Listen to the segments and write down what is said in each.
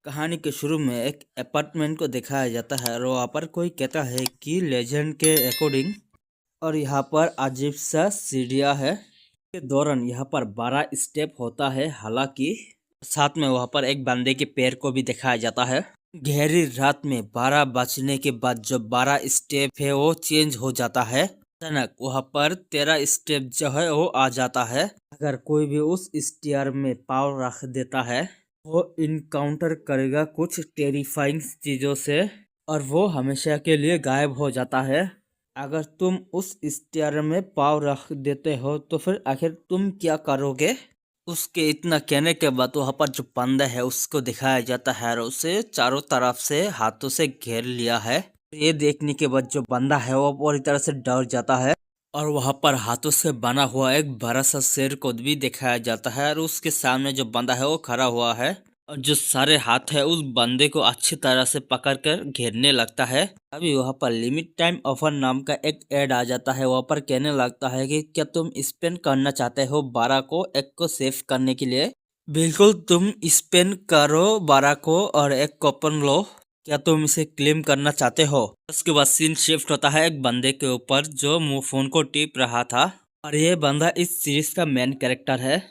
कहानी के शुरू में एक अपार्टमेंट को दिखाया जाता है और वहाँ पर कोई कहता है कि लेजेंड के अकॉर्डिंग और यहाँ पर अजीब सा सीढ़ियाँ है के दौरान यहाँ पर 12 स्टेप होता है। हालांकि साथ में वहाँ पर एक बंदे के पैर को भी दिखाया जाता है। गहरी रात में 12 बजने के बाद जो 12 स्टेप है वो चेंज हो जाता है। अचानक वहाँ पर 13 स्टेप जो है वो आ जाता है। अगर कोई भी उस स्टेयर में पाँव रख देता है वो इनकाउंटर करेगा कुछ टेरिफाइंग चीजों से और वो हमेशा के लिए गायब हो जाता है। अगर तुम उस स्टेयर में पाँव रख देते हो तो फिर आखिर तुम क्या करोगे। उसके इतना कहने के बाद वहाँ पर जो बंदा है उसको दिखाया जाता है और उसे चारों तरफ से हाथों से घेर लिया है। ये देखने के बाद जो बंदा है वो पूरी तरह से डर जाता है और वहाँ पर हाथों से बना हुआ एक बड़ा सा शेर को भी दिखाया जाता है और उसके सामने जो बंदा है वो खड़ा हुआ है और जो सारे हाथ है उस बंदे को अच्छी तरह से पकड़कर घेरने लगता है। अभी वहाँ पर लिमिट टाइम ऑफर नाम का एक ऐड आ जाता है। वहाँ पर कहने लगता है कि क्या तुम स्पेंड करना चाहते हो 12 को एक को सेव करने के लिए। बिल्कुल तुम स्पेंड करो 12 को और एक कूपन लो। क्या तुम इसे क्लेम करना चाहते हो। उसके बाद सीन शिफ्ट होता है एक बंदे के ऊपर जो मुंह फोन को टिप रहा था और ये बंदा इस सीरीज का मेन कैरेक्टर है।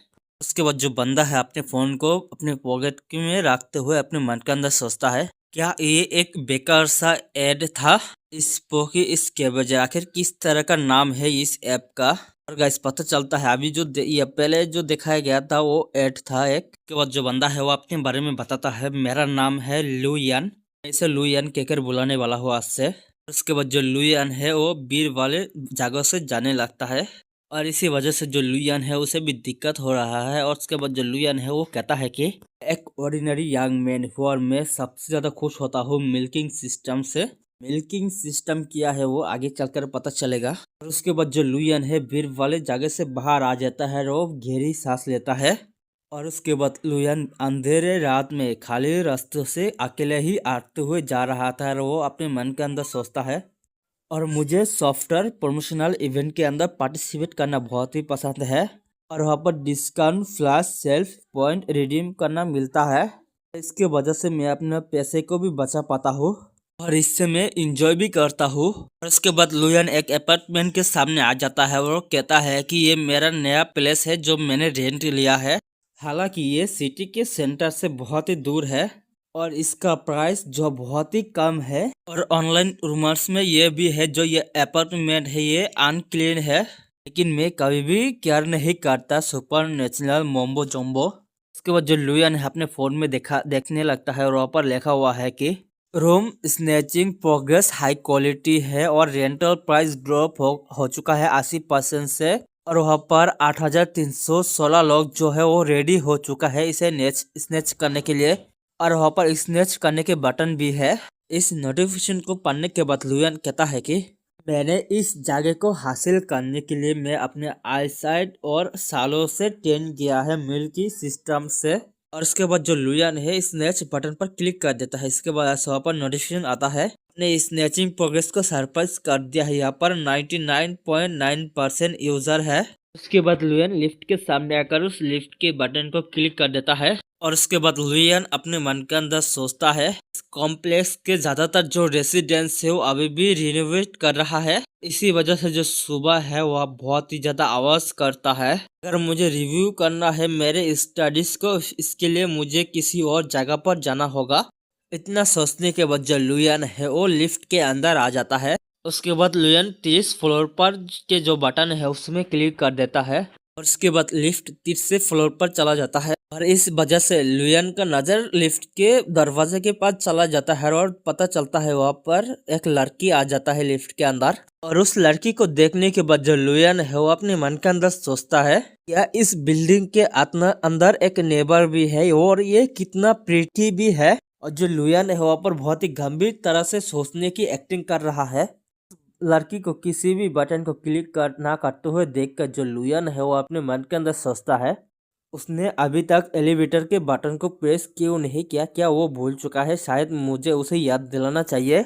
उसके बाद जो बंदा है अपने फोन को अपने पॉकेट में रखते हुए अपने मन के अंदर सोचता है क्या ये एक बेकार सा एड था इसके बजाय आखिर किस तरह का नाम है इस ऐप का। और गाइस पता चलता है अभी जो ये पहले जो दिखाया गया था वो एड था एक। के बाद जो बंदा है वो अपने बारे में बताता है मेरा नाम है लुयान, ऐसे लुयान कहकर बुलाने वाला हो आज से। उसके बाद जो लुयान है वो वीर वाले जगह से जाने लगता है और इसी वजह से जो लुयान है उसे भी दिक्कत हो रहा है। और उसके बाद जो लुयान है वो कहता है कि एक ऑर्डिनरी यंग मैन हूँ और मैं सबसे ज्यादा खुश होता हूँ मिल्किंग सिस्टम से। मिल्किंग सिस्टम क्या है वो आगे चलकर पता चलेगा। और उसके बाद जो लुयान है वीर वाले जगह से बाहर आ जाता है और वो गहरी सांस लेता है। और उसके बाद लुयान अंधेरे रात में खाली रास्तों से अकेले ही आते हुए जा रहा था और वो अपने मन के अंदर सोचता है और मुझे सॉफ्टवेयर प्रमोशनल इवेंट के अंदर पार्टिसिपेट करना बहुत ही पसंद है और वहाँ पर discount flash self point redeem करना मिलता है। इसके वजह से मैं अपने पैसे को भी बचा पाता हूँ और इससे मैं इंजॉय भी करता हूँ। और उसके बाद लुयान एक अपार्टमेंट के सामने आ जाता है और वो कहता है कि ये मेरा नया प्लेस है जो मैंने रेंट लिया है। हालांकि ये सिटी के सेंटर से बहुत ही दूर है और इसका प्राइस जो बहुत ही कम है और ऑनलाइन रूमर्स में ये भी है जो ये अपार्टमेंट है ये अनक्लीन है। लेकिन मैं कभी भी केयर नहीं करता सुपर नेचुरल मोम्बो जोम्बो। उसके बाद जो लुयान है अपने फोन में देखने लगता है और वहाँ पर लिखा हुआ है कि room snatching progress high quality है और रेंटल प्राइस ड्रॉप हो चुका है 80% से। और वहाँ पर 8,316 लोग जो है वो रेडी हो चुका है इसे स्नैच करने के लिए और वहाँ पर स्नैच करने के बटन भी है। इस नोटिफिकेशन को पढ़ने के बाद लुयान कहता है कि मैंने इस जगह को हासिल करने के लिए मैं अपने आईसाइट और सालों से ट्रेन किया है मिल्की सिस्टम से। और उसके बाद जो लुयान है स्नैच बटन पर क्लिक कर देता है। इसके बाद वहाँ पर नोटिफिकेशन आता है ने स्नैचिंग प्रोग्रेस को सरप्राइज कर दिया है। यहाँ पर 99.9% यूजर है। उसके बाद लुयान लिफ्ट के सामने आकर उस लिफ्ट के बटन को क्लिक कर देता है और उसके बाद लुयान अपने मन के अंदर सोचता है इस कॉम्प्लेक्स के ज्यादातर जो रेसिडेंस है वो अभी भी रिनोवेट कर रहा है। इसी वजह से जो सुबह है वह बहुत ही ज्यादा आवाज करता है। अगर मुझे रिव्यू करना है मेरे स्टडीज को इसके लिए मुझे किसी और जगह पर जाना होगा। इतना सोचने के बाद जो लुयान है वो लिफ्ट के अंदर आ जाता है। उसके बाद लुयान 30 फ्लोर पर के जो बटन है उसमें क्लिक कर देता है और उसके बाद लिफ्ट 30 फ्लोर पर चला जाता है। और इस वजह से लुयान का नजर लिफ्ट के दरवाजे के पास चला जाता है और पता चलता है वहाँ पर एक लड़की आ जाता है लिफ्ट के अंदर। और उस लड़की को देखने के बाद जो लुयान है वो अपने मन के अंदर सोचता है क्या इस बिल्डिंग के अंदर एक नेबर भी है और ये कितना प्रीटी भी है। और जो लुयान है वहाँ पर बहुत ही गंभीर तरह से सोचने की एक्टिंग कर रहा है। लड़की को किसी भी बटन को क्लिक ना करते हुए देखकर जो लुयान है वो अपने मन के अंदर सोचता है उसने अभी तक एलिवेटर के बटन को प्रेस क्यों नहीं किया, क्या वो भूल चुका है, शायद मुझे उसे याद दिलाना चाहिए।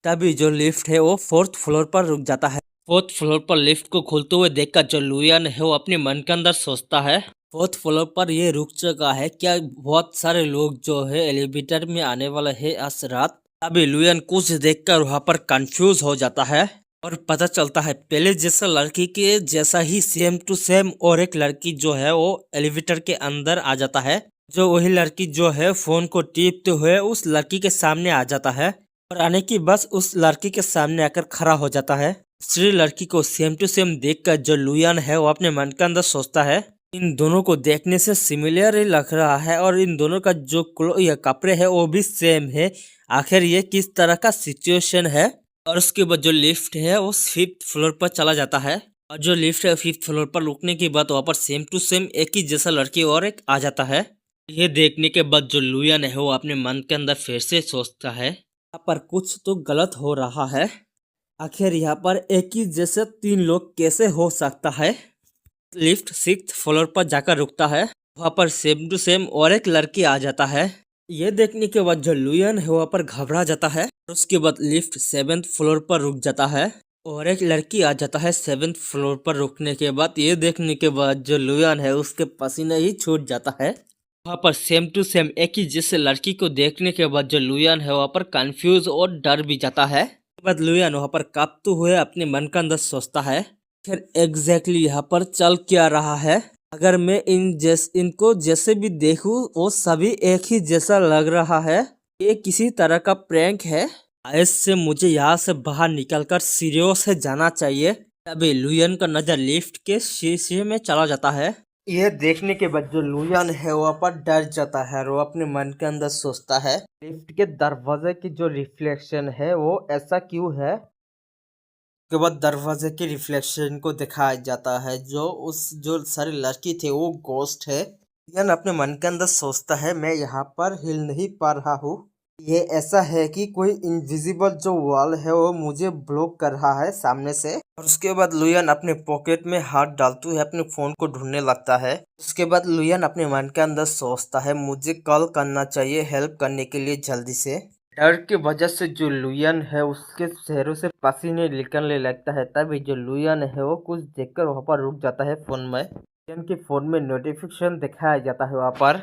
तभी जो लिफ्ट है वो 4th फ्लोर पर रुक जाता है। 4th फ्लोर पर लिफ्ट को खोलते हुए देखकर जो लुयान है वो अपने मन के अंदर सोचता है फोर्थ फ्लोर पर ये रुक चुका है। क्या बहुत सारे लोग जो है एलिवेटर में आने वाले है आज रात। अभी लुयन कुछ देखकर वहां पर कंफ्यूज हो जाता है और पता चलता है पहले जैसा लड़की के जैसा ही सेम टू सेम और एक लड़की जो है वो एलिवेटर के अंदर आ जाता है। जो वही लड़की जो है फोन को टीपते हुए उस लड़की के सामने आ जाता है और आने की बस उस लड़की के सामने आकर खड़ा हो जाता है। दूसरी लड़की को सेम टू सेम देखकर जो लुयन है वो अपने मन के अंदर सोचता है इन दोनों को देखने से सिमिलर ही लग रहा है और इन दोनों का जो या कपड़े है वो भी सेम है। आखिर ये किस तरह का सिचुएशन है। और उसके बाद जो लिफ्ट है वो 5th फ्लोर पर चला जाता है और जो लिफ्ट है 5th फ्लोर पर रुकने के बाद वहाँ पर सेम टू सेम एक ही जैसा लड़की और एक आ जाता है। ये देखने के बाद जो लुयन है वो अपने मन के अंदर फिर से सोचता है यहाँ पर कुछ तो गलत हो रहा है। आखिर यहाँ पर एक ही जैसे 3 लोग कैसे हो सकता है। लिफ्ट 6th फ्लोर पर जाकर रुकता है। वहाँ पर सेम टू सेम और एक लड़की आ जाता है। ये देखने के बाद जो लुयन है वहाँ पर घबरा जाता है। उसके बाद लिफ्ट 7th फ्लोर पर रुक जाता है और एक लड़की आ जाता है 7th फ्लोर पर रुकने के बाद। ये देखने के बाद जो लुयन है उसके पसीने ही छूट जाता है। वहाँ पर सेम टू सेम एक ही जैसे लड़की को देखने के बाद जो लुयन है वहाँ पर कंफ्यूज और डर भी जाता है। उसके बाद लुयन वहाँ पर कांपते हुए अपने मन के अंदर सोचता है फिर एग्जैक्टली यहाँ पर चल क्या रहा है। अगर मैं इनको जैसे भी देखूं वो सभी एक ही जैसा लग रहा है। ये किसी तरह का प्रैंक है। इससे मुझे यहाँ से बाहर निकलकर सीरियस से जाना चाहिए। तभी लुयन का नजर लिफ्ट के शीशे में चला जाता है। ये देखने के बाद जो लुयन है वहाँ पर डर जाता है और वो अपने मन के अंदर सोचता है लिफ्ट के दरवाजे की जो रिफ्लेक्शन है वो ऐसा क्यों है। के बाद दरवाजे के रिफ्लेक्शन को दिखाया जाता है जो सारी लड़की थे वो गोस्ट है। यान अपने मन के अंदर सोचता है मैं यहाँ पर हिल नहीं पा रहा हूँ। ये ऐसा है कि कोई इनविजिबल जो वॉल है वो मुझे ब्लॉक कर रहा है सामने से। और उसके बाद लुयन अपने पॉकेट में हाथ डालते हुए अपने फोन को ढूंढने लगता है। उसके बाद लुयन अपने मन के अंदर सोचता है मुझे कॉल करना चाहिए हेल्प करने के लिए जल्दी से। डर की वजह से जो लुयन है उसके चेहरों से पसीने निकलने लगता है। तभी जो लुयन है वो कुछ देखकर वहाँ पर रुक जाता है। फोन में लुयन के फोन में नोटिफिकेशन दिखाया जाता है वहाँ पर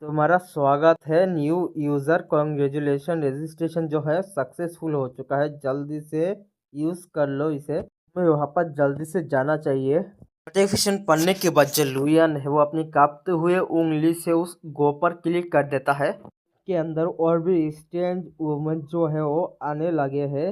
तुम्हारा स्वागत है न्यू यूजर कॉन्ग्रेचुलेशन रजिस्ट्रेशन जो है सक्सेसफुल हो चुका है जल्दी से यूज कर लो इसे। हमें वहाँ पर जल्दी से जाना चाहिए। नोटिफिकेशन पढ़ने के बाद जो लुयन है वो अपनी कांपते हुए उंगली से उस गो पर क्लिक कर देता है। के अंदर और भी स्ट्रेंज मूवमेंट जो है वो आने लगे हैं।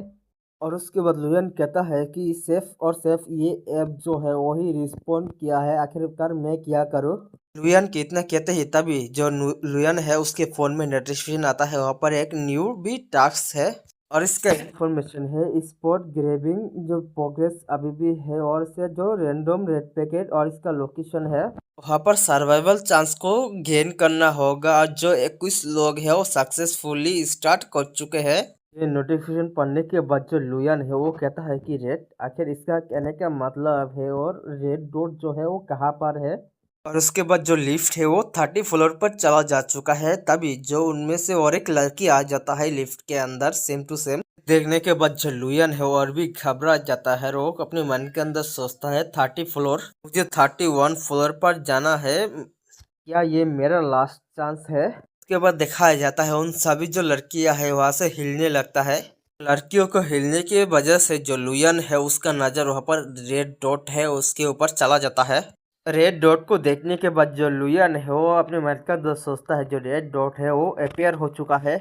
और उसके बाद लुयन कहता है कि सेफ ये ऐप जो है वही रिस्पॉन्ड किया है आखिरकार मैं क्या करूँ। लुयन के इतना कहते ही तभी जो लुयन है उसके फोन में नोटिफिकेशन आता है। वहाँ पर एक न्यू भी टास्क है और इसका इंफॉर्मेशन है स्पॉट ग्रेबिंग जो प्रोग्रेस अभी भी है और इससे जो रैंडम रेड पैकेट और इसका लोकेशन है। वहाँ पर सर्वाइवल चांस को गेन करना होगा और जो 21 लोग हैं वो सक्सेसफुली स्टार्ट कर चुके हैं। ये नोटिफिकेशन पढ़ने के बाद जो लुयन है वो कहता है कि रेड आखिर इसका कहने का मतलब है और रेड डॉट जो है वो कहाँ पर है। और उसके बाद जो लिफ्ट है वो 30 फ्लोर पर चला जा चुका है। तभी जो उनमें से और एक लड़की आ जाता है लिफ्ट के अंदर सेम टू सेम। देखने के बाद जो लुयन है वो और भी घबरा जाता है। वो अपने मन के अंदर सोचता है 30 फ्लोर मुझे 31 फ्लोर पर जाना है। क्या ये मेरा लास्ट चांस है। उसके बाद दिखाया जाता है उन सभी जो लड़कियां है वहां से हिलने लगता है। लड़कियों को हिलने की वजह से जो लुयन है उसका नजर वहां पर रेड डॉट है उसके ऊपर चला जाता है। रेड डॉट को देखने के बाद जो लुयन है वो अपने मन का दोस्त सोचता है जो रेड डॉट है वो अपेयर हो चुका है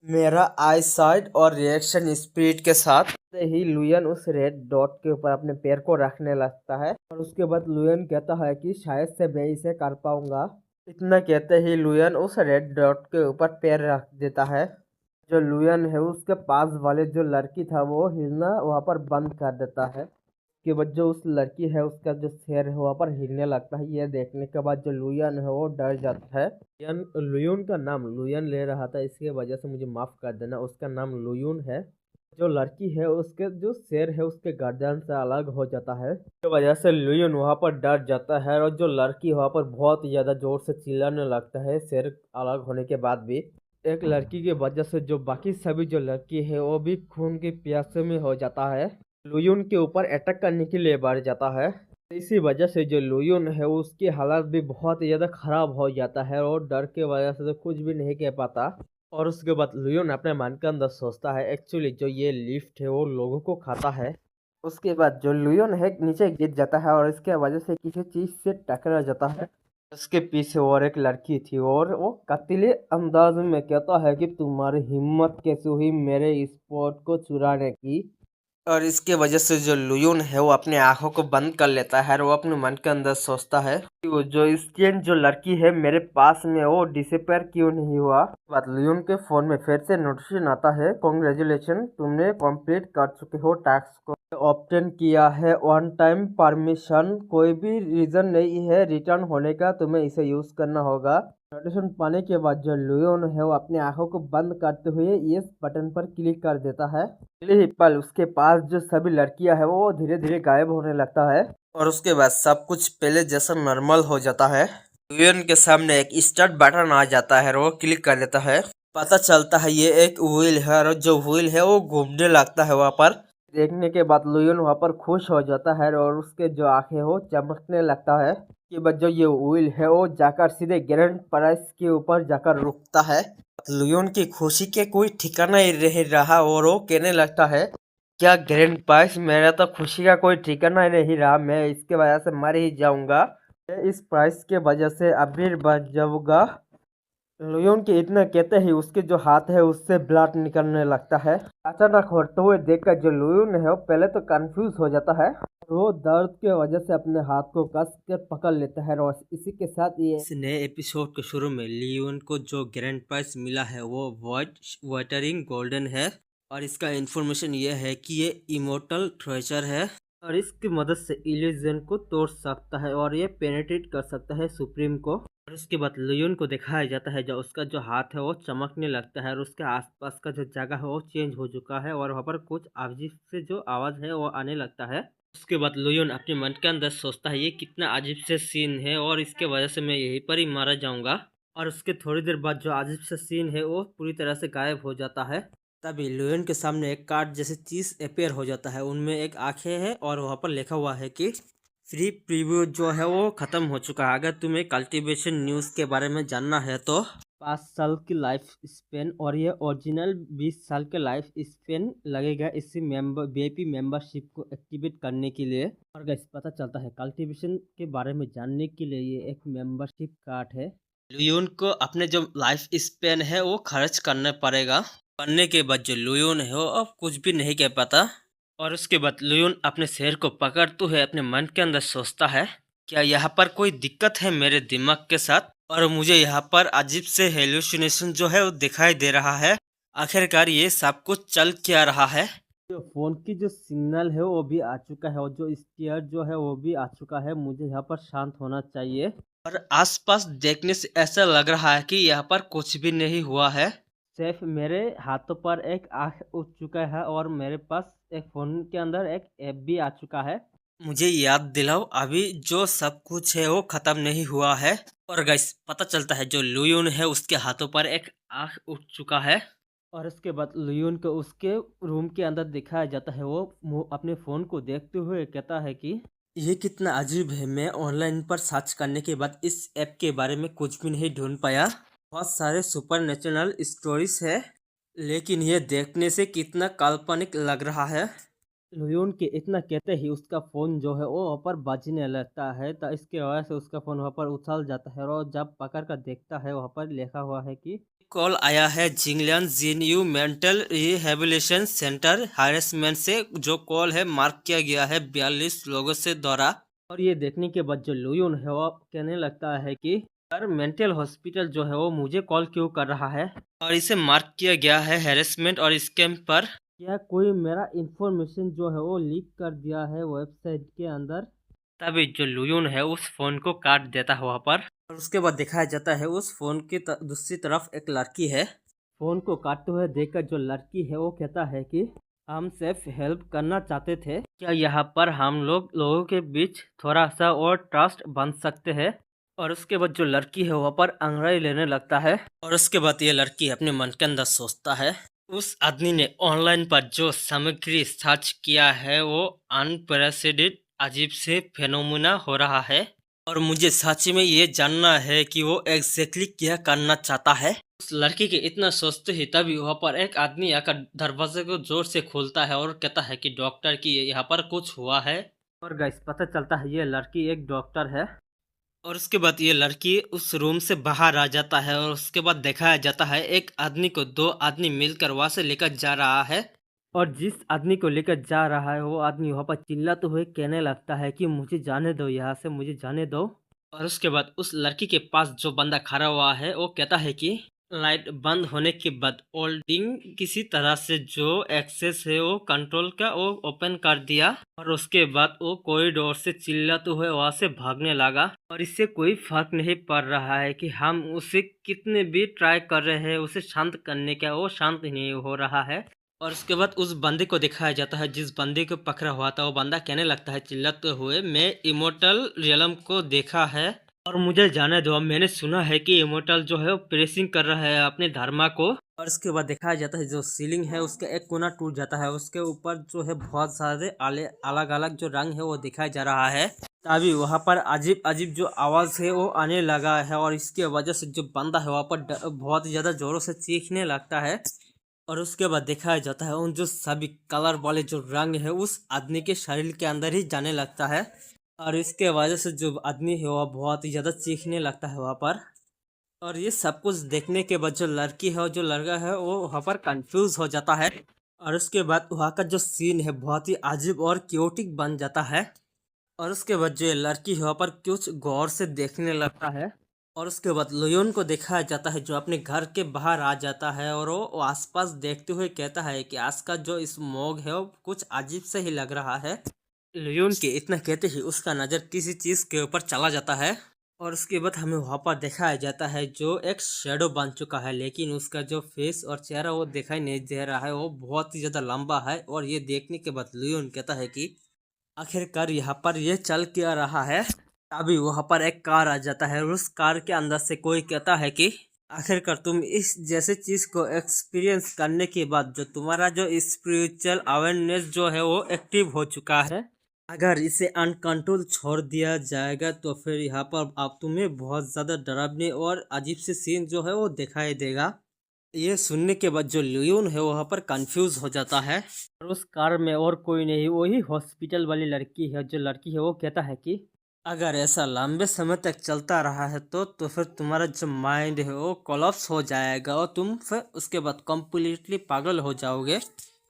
मेरा आई साइड और रिएक्शन स्पीड के साथ। ही लुयन उस रेड डॉट के ऊपर अपने पैर को रखने लगता है और उसके बाद लुयन कहता है कि शायद से मैं इसे कर पाऊंगा। इतना कहते ही लुयन उस रेड डॉट के ऊपर पैर रख देता है। जो लुयन है उसके पास वाले जो लड़की था वो हिलना वहाँ पर बंद कर देता है। के बाद जो उस लड़की है उसका जो सिर है वहाँ पर हिलने लगता है। यह देखने के बाद जो लुयन है वो डर जाता है। लुयन का नाम लुयन ले रहा था इसके वजह से मुझे माफ कर देना उसका नाम लुयन है। जो लड़की है उसके जो सिर है उसके गर्दन से अलग हो जाता है इस वजह से लुयन वहाँ पर डर जाता है और जो लड़की वहाँ पर बहुत ज्यादा जोर से चिल्लाने लगता है सिर अलग होने के बाद भी। एक लड़की की वजह से जो बाकी सभी जो लड़की है वो भी खून के प्यासे में हो जाता है। लुयन के ऊपर अटैक करने के लिए बढ़ जाता है। इसी वजह से जो लुयुन है उसकी हालत भी बहुत ही ज़्यादा ख़राब हो जाता है और डर के वजह से तो कुछ भी नहीं कह पाता। और उसके बाद लुयुन अपने मन के अंदर सोचता है एक्चुअली जो ये लिफ्ट है वो लोगों को खाता है। उसके बाद जो लुयोन है नीचे गिर जाता है और इसके वजह से किसी चीज़ से टकरा जाता है। उसके पीछे और एक लड़की थी और वो कतीले अंदाज में कहता है कि तुम्हारी हिम्मत कैसे हुई मेरे स्पॉट को चुराने की। और इसके वजह से जो लुयुन है वो अपने आंखों को बंद कर लेता है और वो अपने मन के अंदर सोचता है कि वो जो स्टेंट जो लड़की है मेरे पास में वो डिसअपेयर क्यों नहीं हुआ। बात लुयुन के फोन में फिर से नोटिफिकेशन आता है, कॉन्ग्रेचुलेशन तुमने कंप्लीट कर चुके हो टास्क को ऑब्टेन किया है वन टाइम परमिशन, कोई भी रीजन नहीं है रिटर्न होने का, तुम्हें इसे यूज करना होगा। नोटिफिकेशन पाने के बाद जो लुयोन है वो अपनी आंखों को बंद करते हुए यस बटन पर क्लिक कर देता है। अगले ही पल उसके पास जो सभी लड़कियां है वो धीरे धीरे गायब होने लगता है और उसके बाद सब कुछ पहले जैसा नॉर्मल हो जाता है। लुयोन के सामने एक स्टार्ट बटन आ जाता है और वो क्लिक कर देता है। पता चलता है ये एक व्हील है और जो व्हील है वो घूमने लगता है वहाँ पर। देखने के बाद लुयोन वहाँ पर खुश हो जाता है और उसके जो आंखें हो चमकने लगता है। के बाद जो ये व्हील है वो जाकर सीधे ग्रैंड प्राइस के ऊपर जाकर रुकता है। लुयोन की खुशी के कोई ठिकाना ही नहीं रहा और वो कहने लगता है क्या ग्रैंड प्राइस, मेरा तो खुशी का कोई ठिकाना ही नहीं रहा, मैं इसके वजह से मर ही जाऊंगा, मैं इस प्राइस के वजह से अमीर बन जाऊंगा। लुयोन के इतना कहते ही उसके जो हाथ है उससे ब्लड निकलने लगता है। अचानक होते हुए देखकर जो लुयोन है वो पहले तो कंफ्यूज हो जाता है। वो दर्द के वजह से अपने हाथ को कस कर पकड़ लेता है और इसी के साथ ये इस नए एपिसोड के शुरू में लियोन को जो ग्रैंड प्राइज मिला है वो वाइट वाटरिंग गोल्डन है और इसका इंफॉर्मेशन ये है कि ये इमोर्टल ट्रेजर है और इसकी मदद से इल्यूजन को तोड़ सकता है और ये पेनिट्रेट कर सकता है सुप्रीम को। और उसके बाद लियोन को दिखाया जाता है जो उसका जो हाथ है वो चमकने लगता है और उसके आसपास का जो जगह है वो चेंज हो चुका है और वहाँ पर कुछ अजीब से जो आवाज़ है वो आने लगता है। उसके बाद लियोन अपने मन के अंदर सोचता है ये कितना अजीब से सीन है और इसके वजह से मैं यहीं पर ही मारा जाऊंगा। और उसके थोड़ी देर बाद जो अजीब सा सीन है वो पूरी तरह से गायब हो जाता है। तभी लियोन के सामने एक कार्ड जैसे चीज अपेयर हो जाता है, उनमें एक आंखें है और वहाँ पर लिखा हुआ है कि फ्री प्रीव्यू जो है वो ख़त्म हो चुका है, अगर तुम्हें कल्टीवेशन न्यूज़ के बारे में जानना है तो 5 साल की लाइफ स्पेन और ये ओरिजिनल 20 साल के लाइफ स्पेन लगेगा इसी VIP मेंबरशिप को एक्टिवेट करने के लिए। और गाइस पता चलता है कल्टीवेशन के बारे में जानने के लिए ये एक मेंबरशिप कार्ड है। लियोन को अपने जो लाइफ स्पेन है वो खर्च करना पड़ेगा। करने के बाद जो लियोन है वो अब कुछ भी नहीं कह पाता और उसके बाद लियोन अपने शहर को पकड़ते हुए अपने मन के अंदर सोचता है क्या यहाँ पर कोई दिक्कत है मेरे दिमाग के साथ और मुझे यहाँ पर अजीब से हेलुसिनेशन जो है वो दिखाई दे रहा है, आखिरकार ये सब कुछ चल क्या रहा है। जो फोन की जो सिग्नल है वो भी आ चुका है और जो स्टीयर जो है वो भी आ चुका है, मुझे यहाँ पर शांत होना चाहिए। और आसपास देखने से ऐसा लग रहा है कि यहाँ पर कुछ भी नहीं हुआ है, सिर्फ मेरे हाथों पर एक आँख उठ चुका है और मेरे पास एक फोन के अंदर एक ऐप भी आ चुका है। मुझे याद दिलाओ अभी जो सब कुछ है वो खत्म नहीं हुआ है। और गाइस पता चलता है जो लुयोन है उसके हाथों पर एक आँख उठ चुका है और उसके बाद लुयोन को उसके रूम के अंदर दिखाया जाता है। वो अपने फ़ोन को देखते हुए कहता है कि ये कितना अजीब है, मैं ऑनलाइन पर सर्च करने के बाद इस ऐप के बारे में कुछ भी नहीं ढूंढ पाया, बहुत सारे सुपर नेचुरल स्टोरीज है लेकिन ये देखने से कितना काल्पनिक लग रहा है। लुयोन के इतना कहते ही उसका फ़ोन जो है वो वहाँ पर बजने लगता है, तो इसके वजह से उसका फ़ोन वहाँ पर उछल जाता है और जब पकड़ कर देखता है वहाँ पर लिखा हुआ है कि कॉल आया है जिंगलियन जीनयू मेंटल रिहेबिलिटेशन सेंटर हैरेसमेंट से, जो कॉल है मार्क किया गया है 42 लोगों से द्वारा। और ये देखने के बाद जो लुयोन है वो कहने लगता है कि सर मेंटल हॉस्पिटल जो है वो मुझे कॉल क्यों कर रहा है और इसे मार्क किया गया है हैरेसमेंट और स्कैम पर, क्या कोई मेरा इंफॉर्मेशन जो है वो लीक कर दिया है वेबसाइट के अंदर। तभी जो लुयोन है उस फोन को काट देता है वहाँ पर और उसके बाद दिखाया जाता है उस फोन की दूसरी तरफ एक लड़की है। फोन को काटते हुए देखकर जो लड़की है वो कहता है कि हम सिर्फ हेल्प करना चाहते थे, क्या यहाँ पर हम लोगों के बीच थोड़ा सा और ट्रस्ट बन सकते हैं। और उसके बाद जो लड़की है वहाँ पर अंगड़ाई लेने लगता है और उसके बाद ये लड़की अपने मन के अंदर सोचता है उस आदमी ने ऑनलाइन पर जो सामग्री सर्च किया है वो अनप्रेसिडेंटेड अजीब से फेनोमेना हो रहा है और मुझे सच में ये जानना है कि वो एग्जैक्टली क्या करना चाहता है। उस लड़की के इतना सोचते ही तभी वहाँ पर एक आदमी आकर दरवाजे को जोर से खोलता है और कहता है कि डॉक्टर की यहाँ पर कुछ हुआ है। और गाइस पता चलता है ये लड़की एक डॉक्टर है। और उसके बाद ये लड़की उस रूम से बाहर आ जाता है और उसके बाद दिखाया जाता है एक आदमी को दो आदमी मिलकर वहां से लेकर जा रहा है। और जिस आदमी को लेकर जा रहा है वो आदमी वहां पर चिल्लाते हुए कहने लगता है कि मुझे जाने दो, यहाँ से मुझे जाने दो। और उसके बाद उस लड़की के पास जो बंदा खड़ा हुआ है वो कहता है कि लाइट बंद होने के बाद होल्डिंग किसी तरह से जो एक्सेस है वो कंट्रोल का वो ओपन कर दिया और उसके बाद वो कॉरिडोर से चिल्लाते हुए वहां से भागने लगा। और इससे कोई फर्क नहीं पड़ रहा है कि हम उसे कितने भी ट्राई कर रहे हैं उसे शांत करने का, वो शांत ही नहीं हो रहा है। और उसके बाद उस बंदे को दिखाया जाता है जिस बंदे को पकड़ा हुआ था। वो बंदा कहने लगता है चिल्लाते हुए, मैं इमोर्टल रियलम को देखा है और मुझे जाने दो। मैंने सुना है कि इमोर्टल जो है वो प्रेसिंग कर रहा है अपने धर्मा को। और उसके बाद दिखाया जाता है जो सीलिंग है उसका एक कोना टूट जाता है, उसके ऊपर जो है बहुत सारे अलग अलग जो रंग है वो दिखाया जा रहा है। तभी वहां पर अजीब अजीब जो आवाज है वो आने लगा है और इसके वजह से जो बंदा है वहां पर बहुत ज्यादा जोरों से चीखने लगता है। और उसके बाद दिखाया जाता है उन जो सभी कलर वाले जो रंग है उस आदमी के शरीर के अंदर ही जाने लगता है। और इसके वजह से जो आदमी है वह बहुत ही ज़्यादा चीखने लगता है वहाँ पर। और ये सब कुछ देखने के बाद जो लड़की है और जो लड़का है वो वहाँ पर कंफ्यूज हो जाता है। और उसके बाद वहाँ का जो सीन है बहुत ही अजीब और क्योटिक बन जाता है। और उसके बाद जो ये लड़की है वहाँ पर कुछ गौर से देखने लगता है। और उसके बाद लियोन को दिखाया जाता है जो अपने घर के बाहर आ जाता है और वो आसपास देखते हुए कहता है कि आज का जो स्मॉग है वो कुछ अजीब से ही लग रहा है। लियोन के इतना कहते ही उसका नज़र किसी चीज़ के ऊपर चला जाता है। और उसके बाद हमें वहाँ पर दिखाया जाता है जो एक शेडो बन चुका है, लेकिन उसका जो फेस और चेहरा वो दिखाई नहीं दे रहा है, वो बहुत ही ज़्यादा लंबा है। और ये देखने के बाद लियोन कहता है कि आखिरकार यहाँ पर ये चल क्या रहा है। तभी वहाँ पर एक कार आ जाता है और उस कार के अंदर से कोई कहता है कि आखिरकार तुम इस जैसे चीज को एक्सपीरियंस करने के बाद जो तुम्हारा जो स्पिरिचुअल अवेयरनेस जो है वो एक्टिव हो चुका है, अगर इसे अनकंट्रोल छोड़ दिया जाएगा तो फिर यहाँ पर आप तुम्हें बहुत ज़्यादा डरावने और अजीब से सीन जो है वो दिखाई देगा। ये सुनने के बाद जो लियोन है वहाँ पर कंफ्यूज हो जाता है। और उस कार में और कोई नहीं, वही हॉस्पिटल वाली लड़की है। जो लड़की है वो कहता है कि अगर ऐसा लंबे समय तक चलता रहा है तो फिर तुम्हारा जो माइंड है वो कोलैप्स हो जाएगा और तुम फिर उसके बाद कम्प्लीटली पागल हो जाओगे।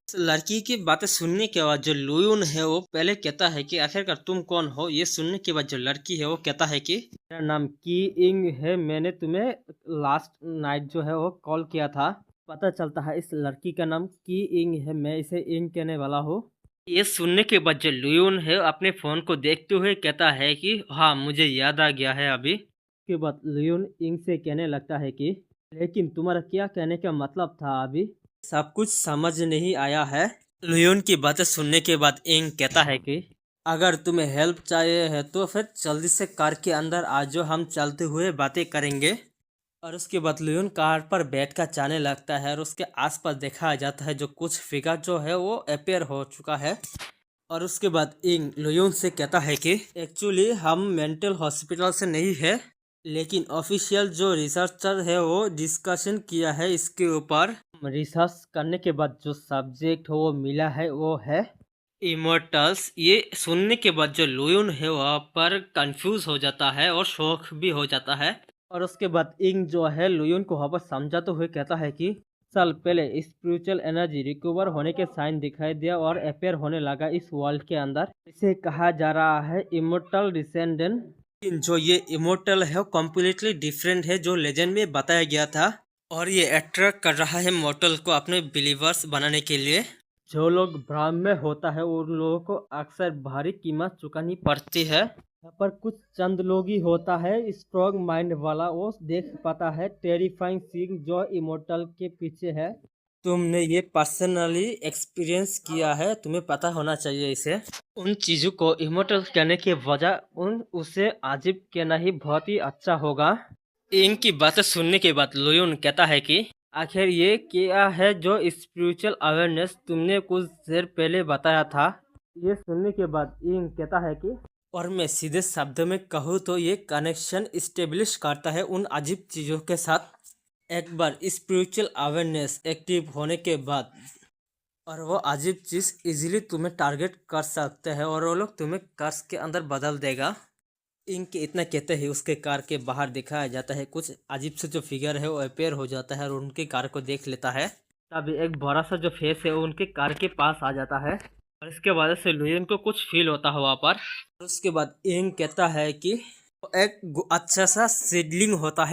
लड़की की बातें सुनने के बाद जो लुयून है वो पहले कहता है कि आखिरकार तुम कौन हो। ये सुनने के बाद जो लड़की है वो कहता है कि मेरा नाम की इंग है, मैंने तुम्हें लास्ट नाइट जो है वो कॉल किया था। पता चलता है इस लड़की का नाम की इंग है, मैं इसे इंग कहने वाला हूँ। ये सुनने के बाद जो लुयून है अपने फोन को देखते हुए कहता है कि हाँ मुझे याद आ गया है अभी। के बाद लियोन इंग से कहने लगता है कि लेकिन तुम्हारा क्या कहने का मतलब था, अभी सब कुछ समझ नहीं आया है। लियोन की बातें सुनने के बाद इंग कहता है कि अगर तुम्हें हेल्प चाहिए है तो फिर जल्दी से कार के अंदर आ जाओ, हम चलते हुए बातें करेंगे। और उसके बाद लियोन कार पर बैठ कर जाने लगता है और उसके आसपास देखा जाता है जो कुछ फिगर जो है वो अपेयर हो चुका है। और उसके बाद इंग लियोन से कहता है कि एक्चुअली हम मेंटल हॉस्पिटल से नहीं है, लेकिन ऑफिशियल जो रिसर्चर है वो डिस्कशन किया है इसके ऊपर। रिसर्च करने के बाद जो सब्जेक्ट हो वो मिला है वो है इमोर्टल्स। ये सुनने के बाद जो लुयून है वहाँ पर कंफ्यूज हो जाता है और शौक भी हो जाता है। और उसके बाद इंग जो है लुयून को वहाँ पर समझाते हुए कहता है कि साल पहले स्पिरिचुअल एनर्जी रिकवर होने के साइन दिखाई दिया और अपेयर होने लगा इस वर्ल्ड के अंदर। इसे कहा जा रहा है इमोर्टल डिसेंडेंट। जो ये इमोर्टल है वो कम्प्लीटली डिफरेंट है जो लेजेंड में बताया गया था। और ये अट्रैक्ट कर रहा है मॉर्टल को अपने बिलीवर्स बनाने के लिए। जो लोग भ्रम में होता है उन लोगों को अक्सर भारी कीमत चुकानी पड़ती है। यहाँ पर कुछ चंद लोग ही होता है स्ट्रॉन्ग माइंड वाला, वो देख पाता है टेरिफाइंग सीन जो इमोर्टल के पीछे है। तुमने ये पर्सनली एक्सपीरियंस किया है, तुम्हें पता होना चाहिए इसे। उन चीज़ों को इमोर्टल कहने के वजह उसे अजीब कहना ही बहुत ही अच्छा होगा। इनकी बातें सुनने के बाद लुयून कहता है कि आखिर ये क्या है जो स्पिरिचुअल अवेयरनेस तुमने कुछ देर पहले बताया था। ये सुनने के बाद इंग कहता है कि, और मैं सीधे शब्दों में कहूँ तो ये कनेक्शन इस्टेब्लिश करता है उन अजीब चीज़ों के साथ। एक बार स्पिरिचुअल अवेयरनेस एक्टिव होने के बाद, और वो अजीब चीज़ इजीली तुम्हें टारगेट कर सकते हैं और वो लोग तुम्हें कर्स के अंदर बदल देगा। इनके इतना कहते हैं उसके कार के बाहर दिखाया जाता है कुछ अजीब से जो फिगर है वो अपेयर हो जाता है और उनकी कार को देख लेता है। तभी एक बड़ा सा जो फेस है वो उनके कार के पास आ जाता है और इसके वजह से लुयन को कुछ फील होता है वहाँ पर। और उसके बाद इंग कहता है कि वो एक अच्छा सा सीडलिंग होता है